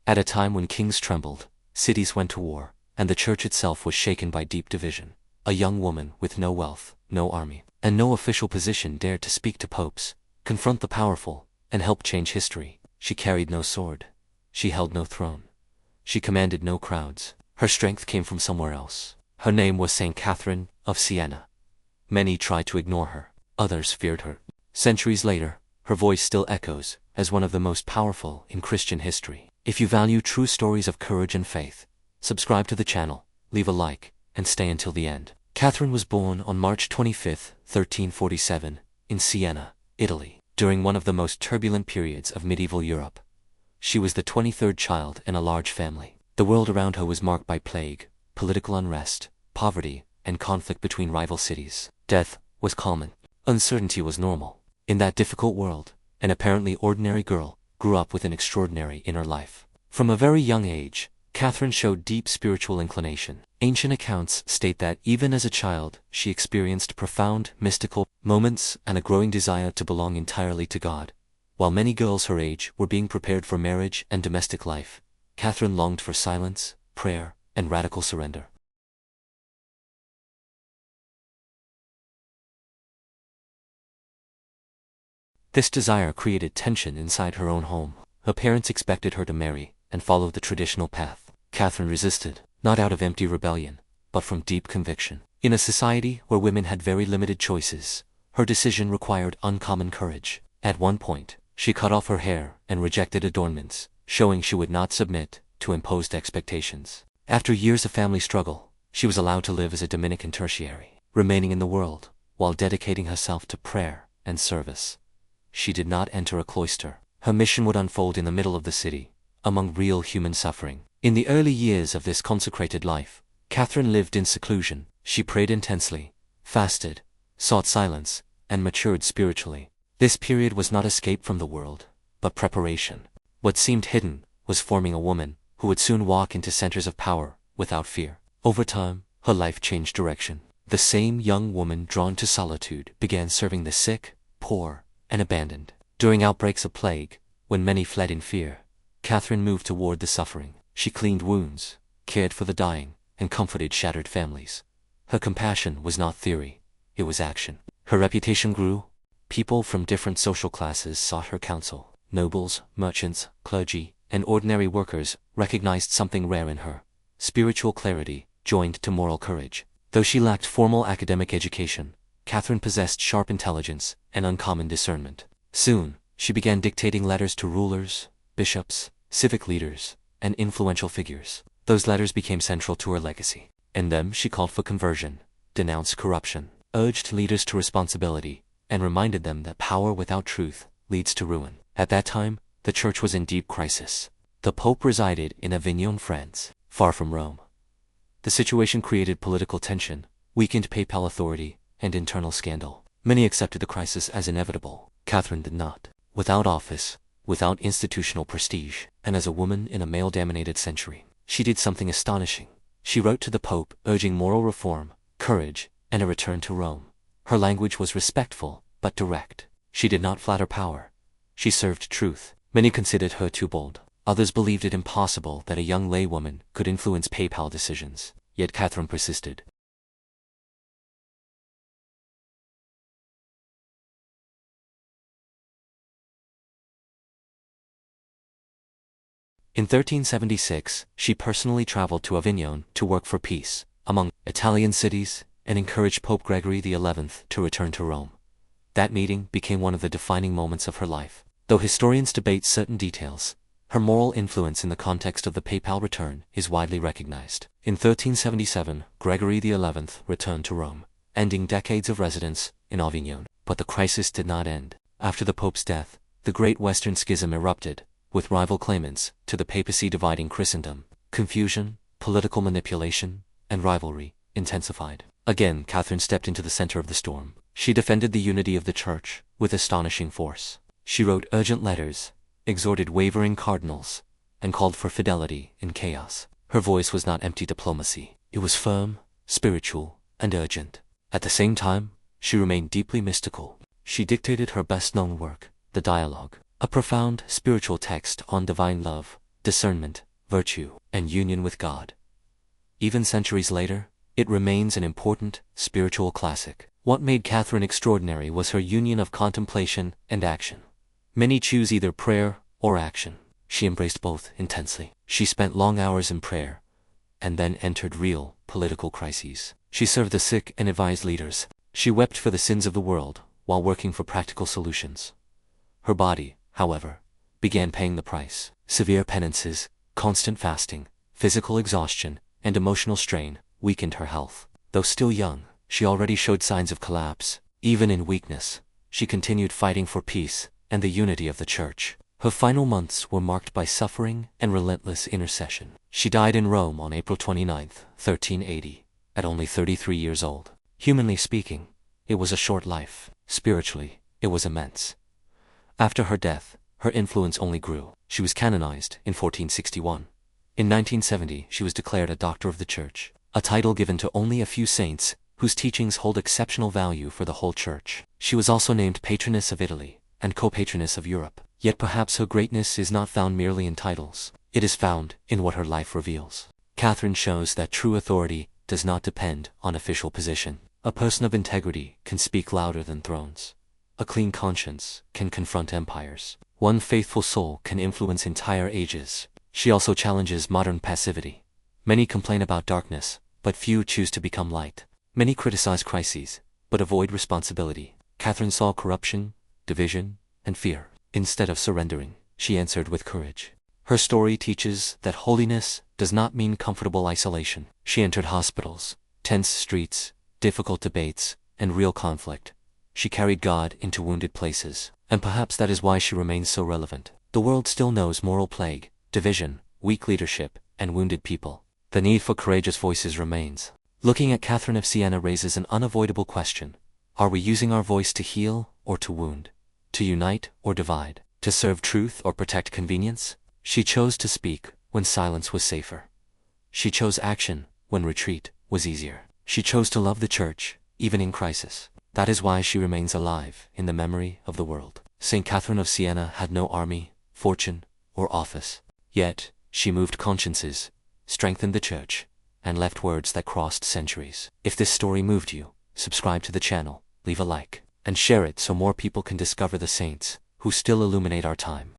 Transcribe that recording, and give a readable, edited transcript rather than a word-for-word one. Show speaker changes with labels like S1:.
S1: At a time when kings trembled, cities went to war, and the church itself was shaken by deep division, a young woman with no wealth, no army, and no official position dared to speak to popes, confront the powerful, and help change history. She carried no sword. She held no throne. She commanded no crowds. Her strength came from somewhere else. Her name was Saint Catherine of Siena. Many tried to ignore her. Others feared her. Centuries later, her voice still echoes as one of the most powerful in Christian history. If you value true stories of courage and faith, subscribe to the channel, leave a like, and stay until the end. Catherine was born on March 25, 1347, in Siena, Italy, during one of the most turbulent periods of medieval Europe. She was the 23rd child in a large family. The world around her was marked by plague, political unrest, poverty, and conflict between rival cities. Death was common. Uncertainty was normal. In that difficult world, an apparently ordinary girl grew up with an extraordinary inner life. From a very young age, Catherine showed deep spiritual inclination. Ancient accounts state that even as a child, she experienced profound, mystical moments and a growing desire to belong entirely to God. While many girls her age were being prepared for marriage and domestic life, Catherine longed for silence, prayer, and radical surrender. This desire created tension inside her own home. Her parents expected her to marry and follow the traditional path. Catherine resisted, not out of empty rebellion, but from deep conviction. In a society where women had very limited choices, her decision required uncommon courage. At one point, she cut off her hair and rejected adornments, showing she would not submit to imposed expectations. After years of family struggle, she was allowed to live as a Dominican tertiary, remaining in the world while dedicating herself to prayer and service. She did not enter a cloister. Her mission would unfold in the middle of the city, among real human suffering. In the early years of this consecrated life, Catherine lived in seclusion. She prayed intensely, fasted, sought silence, and matured spiritually. This period was not escape from the world, but preparation. What seemed hidden was forming a woman who would soon walk into centers of power without fear. Over time, her life changed direction. The same young woman drawn to solitude began serving the sick, poor, and abandoned. During outbreaks of plague, when many fled in fear, Catherine moved toward the suffering. She cleaned wounds, cared for the dying, and comforted shattered families. Her compassion was not theory, it was action. Her reputation grew. People from different social classes sought her counsel. Nobles, merchants, clergy, and ordinary workers recognized something rare in her: spiritual clarity joined to moral courage. Though she lacked formal academic education, Catherine possessed sharp intelligence and uncommon discernment. Soon, she began dictating letters to rulers, bishops, civic leaders, and influential figures. Those letters became central to her legacy. In them, she called for conversion, denounced corruption, urged leaders to responsibility, and reminded them that power without truth leads to ruin. At that time, the church was in deep crisis. The Pope resided in Avignon, France, far from Rome. The situation created political tension, weakened papal authority, and internal scandal. Many accepted the crisis as inevitable. Catherine did not. Without office, without institutional prestige, and as a woman in a male-dominated century, she did something astonishing. She wrote to the Pope urging moral reform, courage, and a return to Rome. Her language was respectful, but direct. She did not flatter power. She served truth. Many considered her too bold. Others believed it impossible that a young laywoman could influence papal decisions. Yet Catherine persisted. In 1376, she personally traveled to Avignon to work for peace among Italian cities and encouraged Pope Gregory XI to return to Rome. That meeting became one of the defining moments of her life. Though historians debate certain details, her moral influence in the context of the papal return is widely recognized. In 1377, Gregory XI returned to Rome, ending decades of residence in Avignon. But the crisis did not end. After the Pope's death, the Great Western Schism erupted, with rival claimants to the papacy dividing Christendom. Confusion, political manipulation, and rivalry intensified. Again, Catherine stepped into the center of the storm. She defended the unity of the Church with astonishing force. She wrote urgent letters, exhorted wavering cardinals, and called for fidelity in chaos. Her voice was not empty diplomacy. It was firm, spiritual, and urgent. At the same time, she remained deeply mystical. She dictated her best-known work, the Dialogue, a profound spiritual text on divine love, discernment, virtue, and union with God. Even centuries later, it remains an important spiritual classic. What made Catherine extraordinary was her union of contemplation and action. Many choose either prayer or action. She embraced both intensely. She spent long hours in prayer, and then entered real political crises. She served the sick and advised leaders. She wept for the sins of the world, while working for practical solutions. Her body, however, began paying the price. Severe penances, constant fasting, physical exhaustion, and emotional strain weakened her health. Though still young, she already showed signs of collapse. Even in weakness, she continued fighting for peace and the unity of the Church. Her final months were marked by suffering and relentless intercession. She died in Rome on April 29, 1380, at only 33 years old. Humanly speaking, it was a short life. Spiritually, it was immense. After her death, her influence only grew. She was canonized in 1461. In 1970, she was declared a Doctor of the Church, a title given to only a few saints whose teachings hold exceptional value for the whole Church. She was also named Patroness of Italy and Co-Patroness of Europe. Yet perhaps her greatness is not found merely in titles. It is found in what her life reveals. Catherine shows that true authority does not depend on official position. A person of integrity can speak louder than thrones. A clean conscience can confront empires. One faithful soul can influence entire ages. She also challenges modern passivity. Many complain about darkness, but few choose to become light. Many criticize crises, but avoid responsibility. Catherine saw corruption, division, and fear. Instead of surrendering, she answered with courage. Her story teaches that holiness does not mean comfortable isolation. She entered hospitals, tense streets, difficult debates, and real conflict. She carried God into wounded places, and perhaps that is why she remains so relevant. The world still knows moral plague, division, weak leadership, and wounded people. The need for courageous voices remains. Looking at Catherine of Siena raises an unavoidable question. Are we using our voice to heal or to wound? To unite or divide? To serve truth or protect convenience? She chose to speak when silence was safer. She chose action when retreat was easier. She chose to love the Church, even in crisis. That is why she remains alive in the memory of the world. Saint Catherine of Siena had no army, fortune, or office. Yet, she moved consciences, strengthened the Church, and left words that crossed centuries. If this story moved you, subscribe to the channel, leave a like, and share it so more people can discover the saints who still illuminate our time.